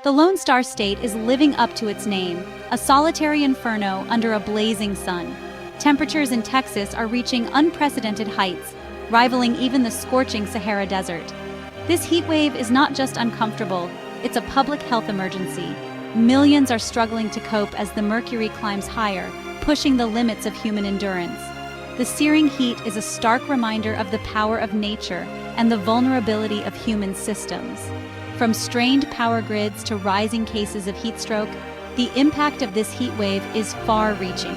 The Lone Star State is living up to its name, a solitary inferno under a blazing sun. Temperatures in Texas are reaching unprecedented heights, rivaling even the scorching Sahara Desert. This heat wave is not just uncomfortable, it's a public health emergency. Millions are struggling to cope as the mercury climbs higher, pushing the limits of human endurance. The searing heat is a stark reminder of the power of nature and the vulnerability of human systems. From strained power grids to rising cases of heat stroke, the impact of this heat wave is far-reaching.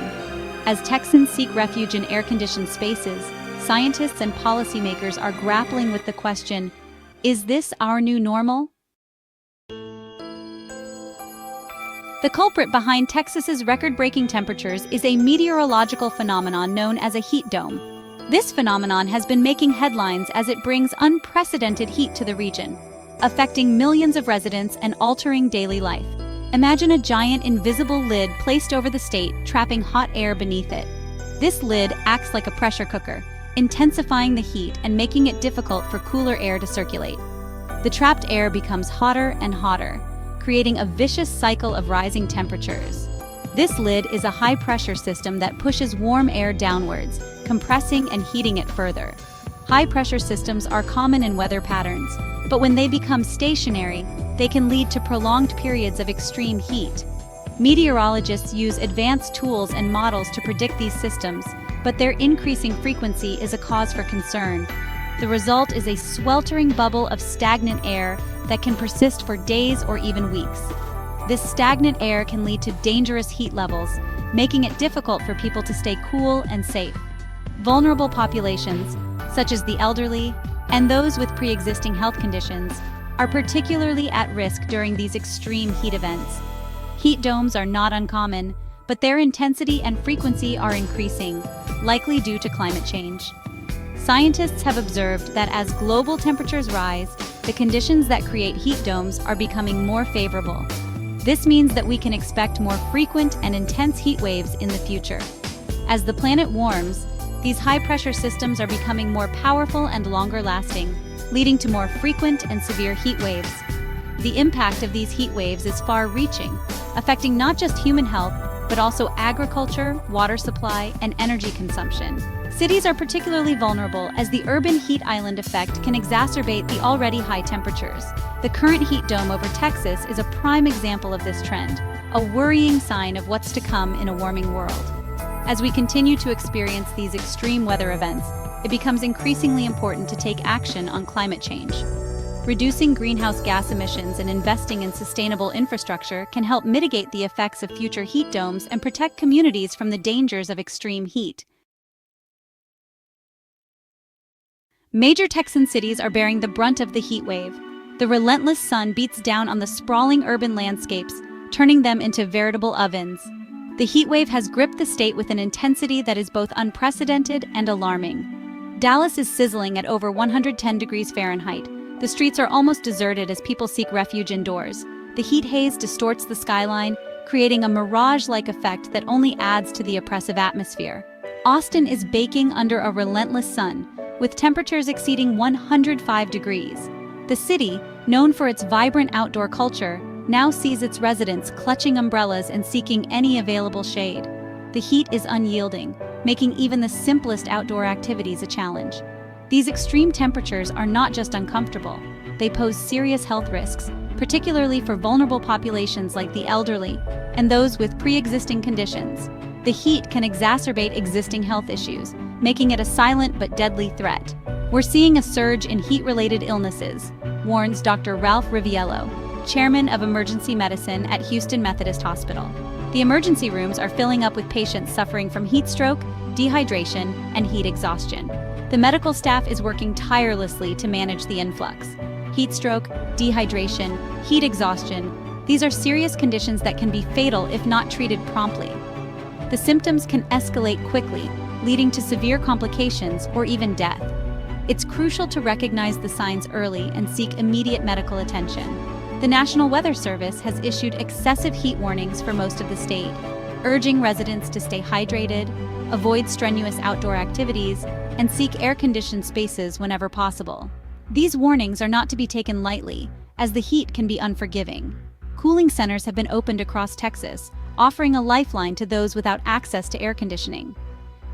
As Texans seek refuge in air-conditioned spaces, scientists and policymakers are grappling with the question, is this our new normal? The culprit behind Texas's record-breaking temperatures is a meteorological phenomenon known as a heat dome. This phenomenon has been making headlines as it brings unprecedented heat to the region, affecting millions of residents and altering daily life. Imagine a giant invisible lid placed over the state, trapping hot air beneath it. This lid acts like a pressure cooker, intensifying the heat and making it difficult for cooler air to circulate. The trapped air becomes hotter and hotter, creating a vicious cycle of rising temperatures. This lid is a high-pressure system that pushes warm air downwards, compressing and heating it further. High-pressure systems are common in weather patterns, but when they become stationary, they can lead to prolonged periods of extreme heat. Meteorologists use advanced tools and models to predict these systems, but their increasing frequency is a cause for concern. The result is a sweltering bubble of stagnant air that can persist for days or even weeks. This stagnant air can lead to dangerous heat levels, making it difficult for people to stay cool and safe. Vulnerable populations, such as the elderly and those with pre-existing health conditions, are particularly at risk during these extreme heat events. Heat domes are not uncommon, but their intensity and frequency are increasing, likely due to climate change. Scientists have observed that as global temperatures rise, the conditions that create heat domes are becoming more favorable. This means that we can expect more frequent and intense heat waves in the future. As the planet warms, these high-pressure systems are becoming more powerful and longer-lasting, leading to more frequent and severe heat waves. The impact of these heat waves is far-reaching, affecting not just human health, but also agriculture, water supply, and energy consumption. Cities are particularly vulnerable as the urban heat island effect can exacerbate the already high temperatures. The current heat dome over Texas is a prime example of this trend, a worrying sign of what's to come in a warming world. As we continue to experience these extreme weather events, it becomes increasingly important to take action on climate change. Reducing greenhouse gas emissions and investing in sustainable infrastructure can help mitigate the effects of future heat domes and protect communities from the dangers of extreme heat. Major Texan cities are bearing the brunt of the heat wave. The relentless sun beats down on the sprawling urban landscapes, turning them into veritable ovens. The heat wave has gripped the state with an intensity that is both unprecedented and alarming. Dallas is sizzling at over 110 degrees Fahrenheit. The streets are almost deserted as people seek refuge indoors. The heat haze distorts the skyline, creating a mirage-like effect that only adds to the oppressive atmosphere. Austin is baking under a relentless sun, with temperatures exceeding 105 degrees. The city, known for its vibrant outdoor culture, now sees its residents clutching umbrellas and seeking any available shade. The heat is unyielding, making even the simplest outdoor activities a challenge. These extreme temperatures are not just uncomfortable, they pose serious health risks, particularly for vulnerable populations like the elderly and those with pre-existing conditions. The heat can exacerbate existing health issues, making it a silent but deadly threat. We're seeing a surge in heat-related illnesses, warns Dr. Ralph Riviello, chairman of emergency medicine at Houston Methodist Hospital. The emergency rooms are filling up with patients suffering from heat stroke, dehydration, and heat exhaustion. The medical staff is working tirelessly to manage the influx. Heat stroke, dehydration, heat exhaustion, these are serious conditions that can be fatal if not treated promptly. The symptoms can escalate quickly, leading to severe complications or even death. It's crucial to recognize the signs early and seek immediate medical attention. The National Weather Service has issued excessive heat warnings for most of the state, urging residents to stay hydrated, avoid strenuous outdoor activities, and seek air-conditioned spaces whenever possible. These warnings are not to be taken lightly, as the heat can be unforgiving. cooling centers have been opened across Texas, offering a lifeline to those without access to air conditioning.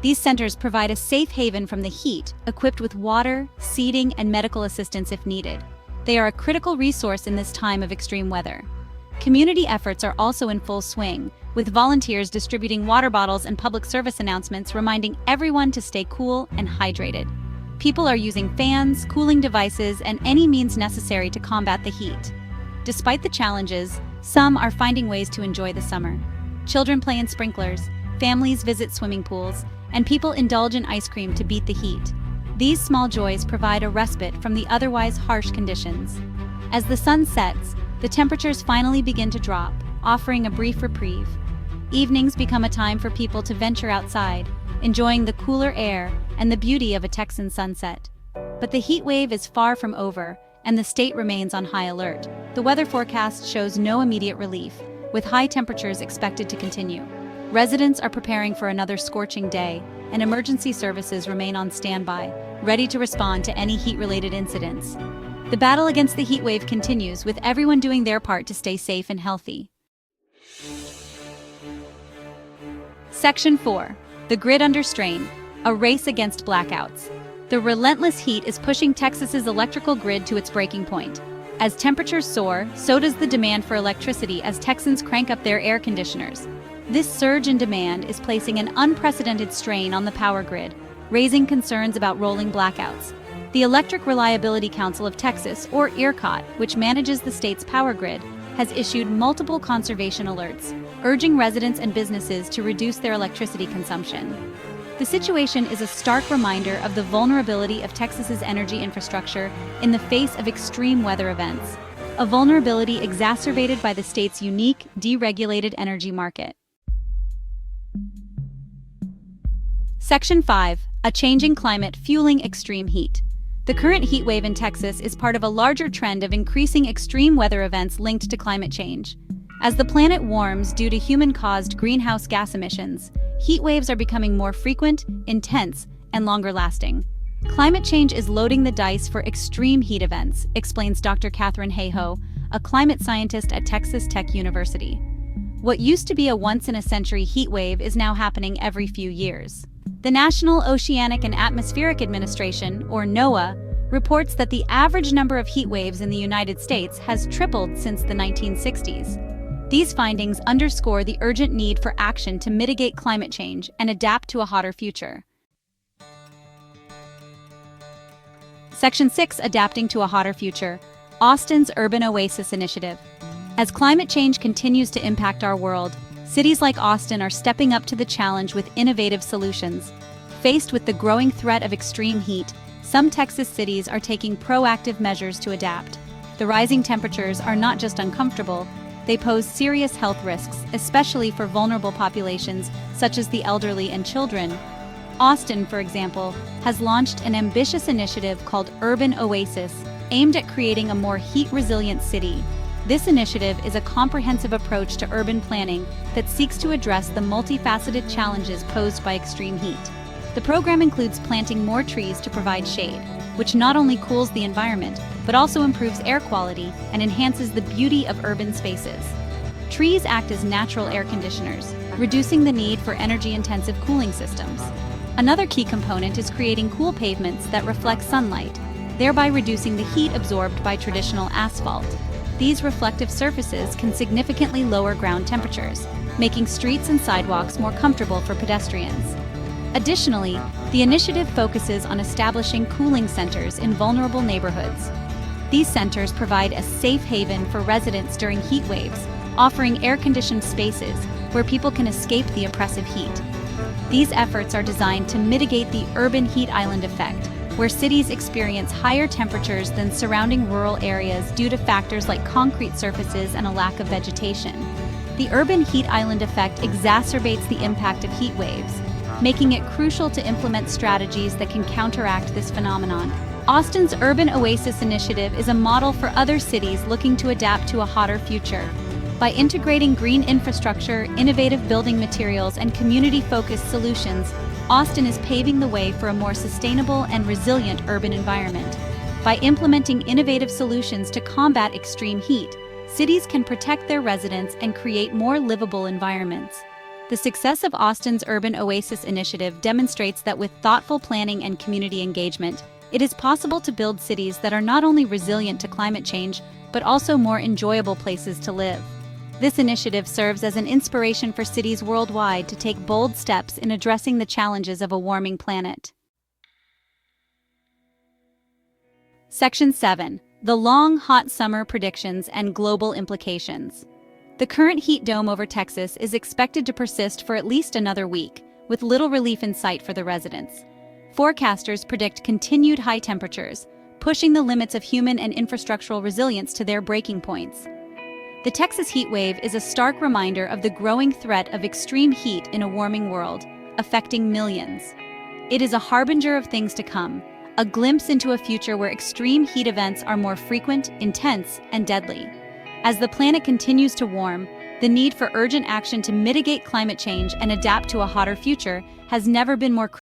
These centers provide a safe haven from the heat, equipped with water, seating, and medical assistance if needed. They are a critical resource in this time of extreme weather. Community efforts are also in full swing, with volunteers distributing water bottles and public service announcements reminding everyone to stay cool and hydrated. People are using fans, cooling devices, and any means necessary to combat the heat. Despite the challenges, some are finding ways to enjoy the summer. Children play in sprinklers, families visit swimming pools, and people indulge in ice cream to beat the heat. These small joys provide a respite from the otherwise harsh conditions. As the sun sets, the temperatures finally begin to drop, offering a brief reprieve. Evenings become a time for people to venture outside, enjoying the cooler air and the beauty of a Texan sunset. But the heat wave is far from over, and the state remains on high alert. The weather forecast shows no immediate relief, with high temperatures expected to continue. Residents are preparing for another scorching day, and emergency services remain on standby, ready to respond to any heat-related incidents. The battle against the heat wave continues, with everyone doing their part to stay safe and healthy. Section 4. The Grid Under Strain, a race against blackouts. The relentless heat is pushing Texas's electrical grid to its breaking point. As temperatures soar, so does the demand for electricity as Texans crank up their air conditioners. This surge in demand is placing an unprecedented strain on the power grid, raising concerns about rolling blackouts. The Electric Reliability Council of Texas, or ERCOT, which manages the state's power grid, has issued multiple conservation alerts, urging residents and businesses to reduce their electricity consumption. The situation is a stark reminder of the vulnerability of Texas's energy infrastructure in the face of extreme weather events, a vulnerability exacerbated by the state's unique, deregulated energy market. Section 5. A changing climate fueling extreme heat. The current heat wave in Texas is part of a larger trend of increasing extreme weather events linked to climate change. As the planet warms due to human-caused greenhouse gas emissions, heat waves are becoming more frequent, intense, and longer-lasting. Climate change is loading the dice for extreme heat events, explains Dr. Catherine Hayhoe, a climate scientist at Texas Tech University. What used to be a once-in-a-century heat wave is now happening every few years. The National Oceanic and Atmospheric Administration, or NOAA, reports that the average number of heat waves in the United States has tripled since the 1960s. These findings underscore the urgent need for action to mitigate climate change and adapt to a hotter future. Section 6. Adapting to a hotter future. Austin's Urban Oasis Initiative. As climate change continues to impact our world, cities like Austin are stepping up to the challenge with innovative solutions. Faced with the growing threat of extreme heat, some Texas cities are taking proactive measures to adapt. The rising temperatures are not just uncomfortable, they pose serious health risks, especially for vulnerable populations such as the elderly and children. Austin, for example, has launched an ambitious initiative called Urban Oasis, aimed at creating a more heat-resilient city. This initiative is a comprehensive approach to urban planning that seeks to address the multifaceted challenges posed by extreme heat. The program includes planting more trees to provide shade, which not only cools the environment, but also improves air quality and enhances the beauty of urban spaces. Trees act as natural air conditioners, reducing the need for energy-intensive cooling systems. Another key component is creating cool pavements that reflect sunlight, thereby reducing the heat absorbed by traditional asphalt. These reflective surfaces can significantly lower ground temperatures, making streets and sidewalks more comfortable for pedestrians. Additionally, the initiative focuses on establishing cooling centers in vulnerable neighborhoods. These centers provide a safe haven for residents during heat waves, offering air-conditioned spaces where people can escape the oppressive heat. These efforts are designed to mitigate the urban heat island effect, where cities experience higher temperatures than surrounding rural areas due to factors like concrete surfaces and a lack of vegetation. The urban heat island effect exacerbates the impact of heat waves, making it crucial to implement strategies that can counteract this phenomenon. Austin's Urban Oasis Initiative is a model for other cities looking to adapt to a hotter future. By integrating green infrastructure, innovative building materials, and community-focused solutions, Austin is paving the way for a more sustainable and resilient urban environment. By implementing innovative solutions to combat extreme heat, cities can protect their residents and create more livable environments. The success of Austin's Urban Oasis initiative demonstrates that with thoughtful planning and community engagement, it is possible to build cities that are not only resilient to climate change, but also more enjoyable places to live. This initiative serves as an inspiration for cities worldwide to take bold steps in addressing the challenges of a warming planet. Section 7. The long, hot summer predictions and global implications. The current heat dome over Texas is expected to persist for at least another week, with little relief in sight for the residents. Forecasters predict continued high temperatures, pushing the limits of human and infrastructural resilience to their breaking points. The Texas heat wave is a stark reminder of the growing threat of extreme heat in a warming world, affecting millions. It is a harbinger of things to come, a glimpse into a future where extreme heat events are more frequent, intense, and deadly. As the planet continues to warm, the need for urgent action to mitigate climate change and adapt to a hotter future has never been more critical.